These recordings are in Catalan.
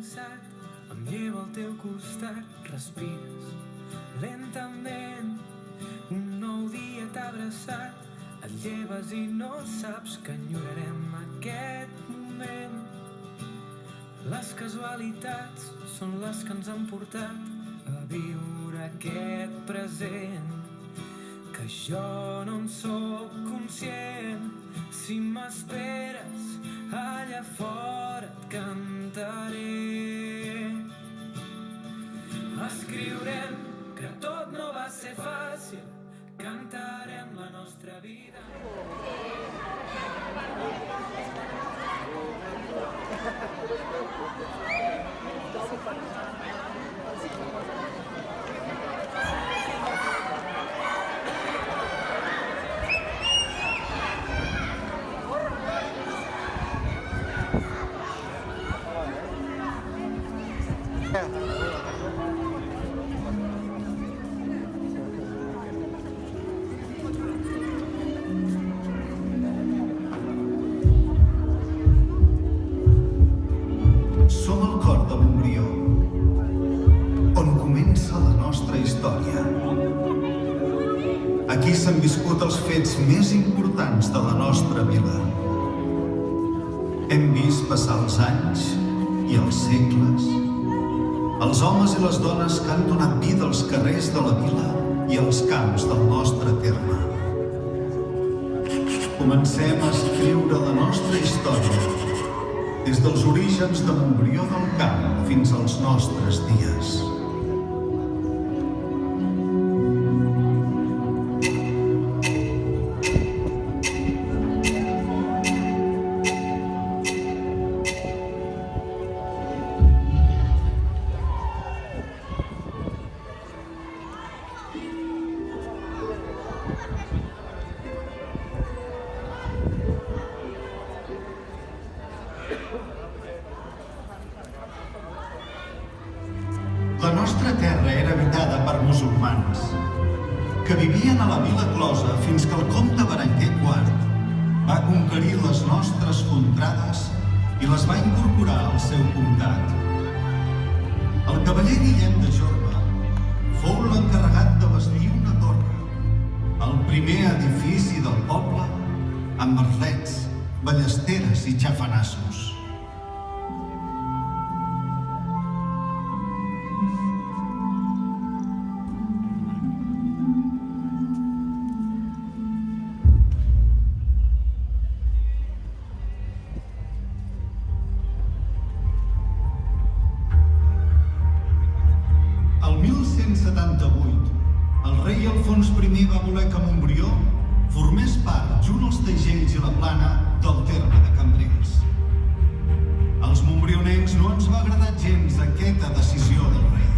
cansat, em llevo al teu costat, respires lentament. Un nou dia t'ha abraçat, et lleves i no saps que enyorarem aquest moment. Les casualitats són les que ens han portat a viure aquest present, que jo no en sóc conscient. Si m'esperes allà fora et cantaré. Escriurem que tot no va ser fàcil, cantarem la nostra vida. Som al cor de Montbrió, on comença la nostra història. Aquí s'han viscut els fets més importants de la nostra vila. Hem vist passar els anys i els segles, els homes i les dones que han donat vida als carrers de la vila i als camps del nostre terme. Comencem a escriure la nostra història des dels orígens de Montbrió del Camp fins als nostres dies. La nostra terra era habitada per musulmans, que vivien a la vila closa fins que el comte Berenguer IV va conquerir les nostres contrades i les va incorporar al seu comtat. El cavaller Guillem de Jorba fou l'encarregat de bastir una torre, el primer edifici del poble amb merlets, ballesteres i xafanassos. El 1178, el rei Alfons I va voler que Montbrió formés part, junt als Tegells i la Plana, del terme de Cambrils. Als montbrionencs no ens va agradar gens aquesta decisió del rei.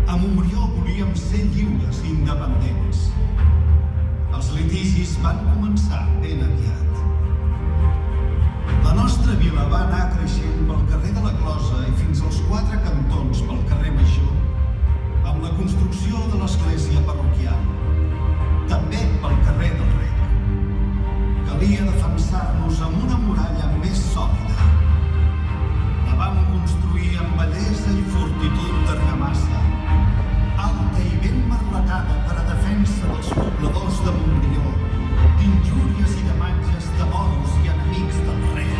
A Montbrió volíem ser lliures i independents. Els litigis van començar ben aviat. La nostra vila va anar creixent pel carrer de la Closa i fins als 4 cantons pel carrer Major, amb la construcció de l'església parroquial, també pel carrer del Rec. Calia defensar-nos amb una muralla més sòlida. La vam construir amb bellesa i fortitud d'argamassa, alta i ben merletada per a defensa dels pobladors de Montbrió, d'injúries i de manges de moros i enemics del rei.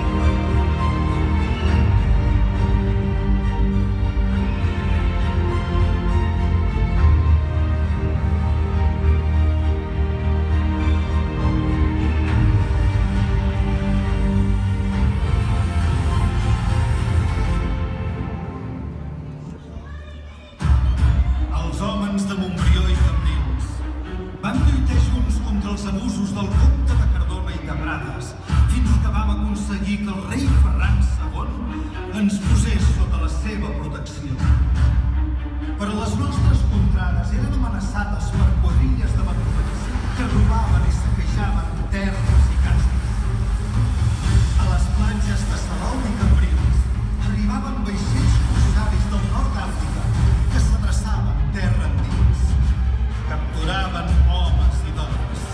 Els hòmens de Montbrió i Cambrils van lluitar junts contra els abusos del comte de Cardona i de Prades, fins que vam aconseguir que el rei Ferran II ens posés sota la seva protecció. Però les nostres contrades eren amenaçades per quadrilles de bandoleros que robaven i saquejaven terres i cases. A les platges de Salou i Cambrils arribaven vaixells corsaris del nord d'Àfrica que s'adreçaven terra endins. Capturaven homes i dones.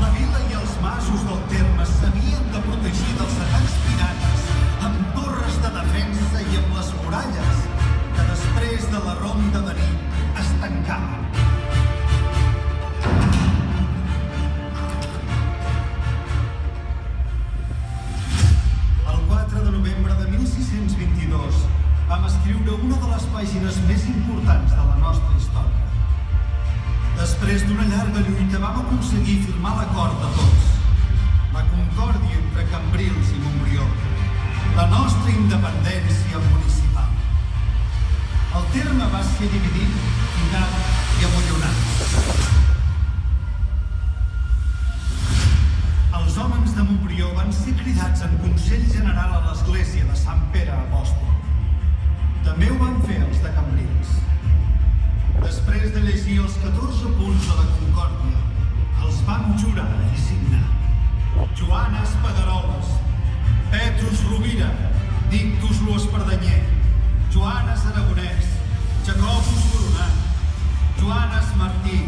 La vila i els masos del terme s'havien de protegir dels atacs pirates amb torres de defensa i pàgines més importants de la nostra història. Després d'una llarga lluita vam aconseguir firmar l'acord de tots, la concòrdia entre Cambrils i Montbrió, la nostra independència municipal. El terme va ser dividit, finat i amollonat. Els homes de Montbrió van ser cridats en Consell General a l'església de Sant Pere Apòstol. També ho van fer els de Cambrils. Després de llegir els 14 punts de la concòrdia, els vam jurar i signar. Joanes Pagaroles, Petrus Rovira, Dictus Lo Espardenyer, Joanes Aragonès, Jacobus Coronat, Joanes Martí,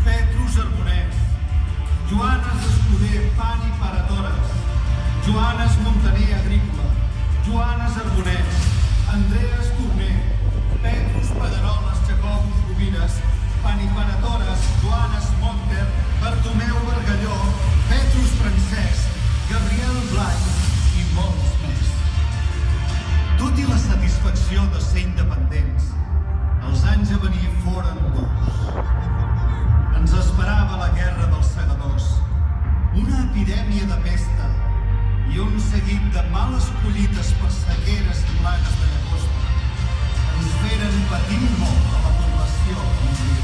Petrus Arbonès, Joanes Escuder Pani Paratores, Joanes Montaner Agrícola, Joanes Arbonès, Andreas Torner, Petrus Pagaroles, Jacobus Rovires, Pani Paratores, Joanes Monter, Bartomeu Bargalló, Petrus Francesc, Gabriel Blai i molts més. Tot i la satisfacció de ser independents, els anys a venir foren durs. Ens esperava la guerra dels segadors, una epidèmia de pesta i un seguit de males collites per sequeres i plagues de llagosta ens feren patir molt a la població de Montbrió.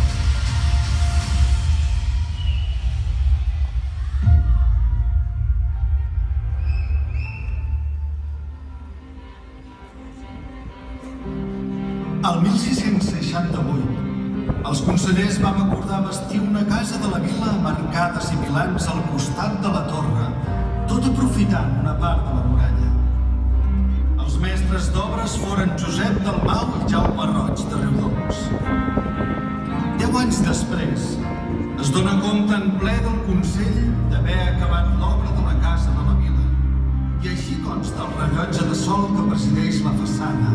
El 1668, els consellers vam acordar bastir una casa de la vila amb arcades i pilans al costat de la torre, tot aprofitant una part de la muralla. Els mestres d'obres foren Josep Dalmau i Jaume Roig de Riudoms. 10 anys després, es dona compte en ple del Consell d'haver acabat l'obra de la casa de la vila, i així consta el rellotge de sol que presideix la façana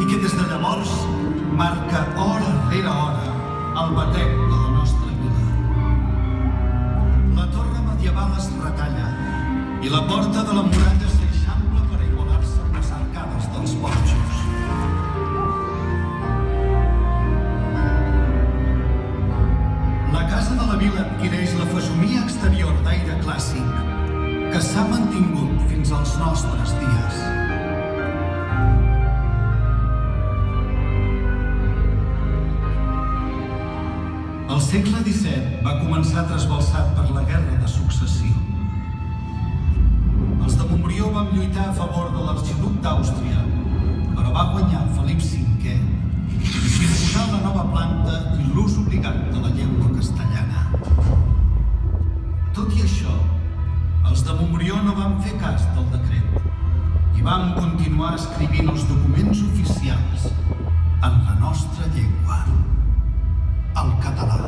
i que des de llavors marca hora rere hora el batec de la nostra vila. La torre medieval es retalla i la porta de la muralla s'eixampla per igualar-se amb les arcades dels porxos. La casa de la vila adquireix la fesomia exterior d'aire clàssic que s'ha mantingut fins als nostres dies. El segle XVII va començar trasbalsat per la Guerra de Successió. Els de Montbrió vam lluitar a favor de l'arxiduc d'Àustria, però va guanyar Felip V i imposar la nova planta i l'ús obligat de la llengua castellana. Tot i això, els de Montbrió no van fer cas del decret i vam continuar escrivint els documents oficials en la nostra llengua, el català.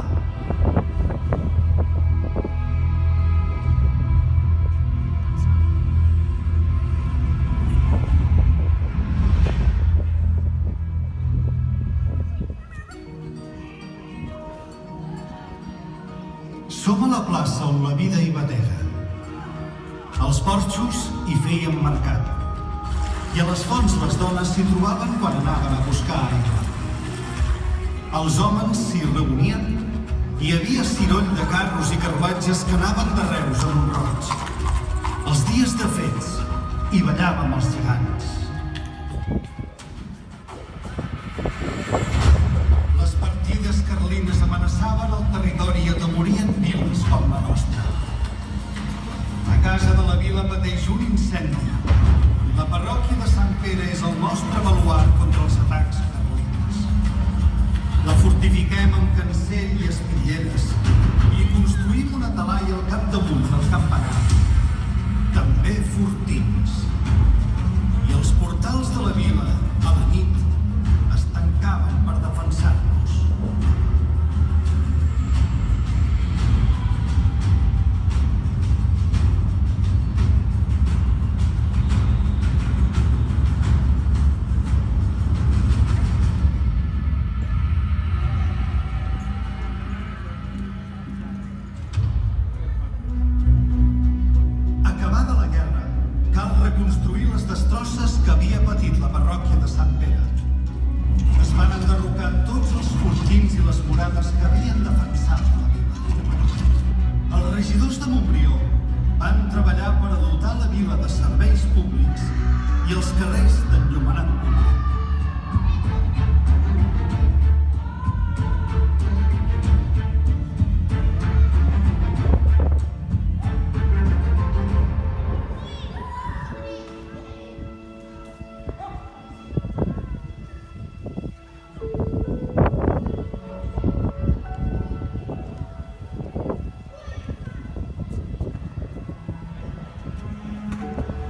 Som a la plaça on la vida hi batega. Als porxos hi feien mercat i a les fonts les dones s'hi trobaven quan anaven a buscar aigua. Els homes s'hi reunien i hi havia ciroll de carros i carruatges que anaven de Reus a Mont-roig. Els dies de fets hi ballàvem els gegants. Les partides carlines amenaçaven el territori i atemorien viles com la nostra. La casa de la vila pateix un incendi. La parròquia de Sant Pere és el nostre baluard contra els atacs carlins. La fortifiquem amb cancell i espitlleres i construïm una talaia al capdamunt del campanar. També fortins. I els portals de la vila, a la nit, es tancaven per defensar-nos. reconstruir les destrosses que havia patit la parròquia de Sant Pere. molins i les murades que havien defensat la vila. Els regidors de Montbrió van treballar per a dotar la vila de serveis públics i els carrers d'enllumenat públic.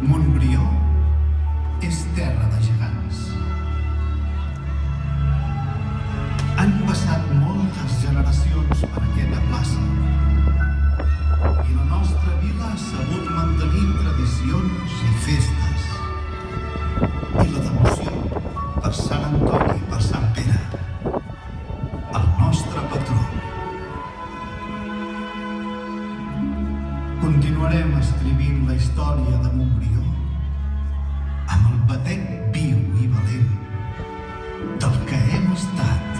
Montbrió és terra de gegants. Han passat moltes generacions per aquesta plaça i la nostra vila ha sabut mantenir tradicions i festes i la devoció per Sant Antoni i per Sant Pere, el nostre patró. Continuarem escrivint la història de Montbrió amb el batec viu i valent del que hem estat.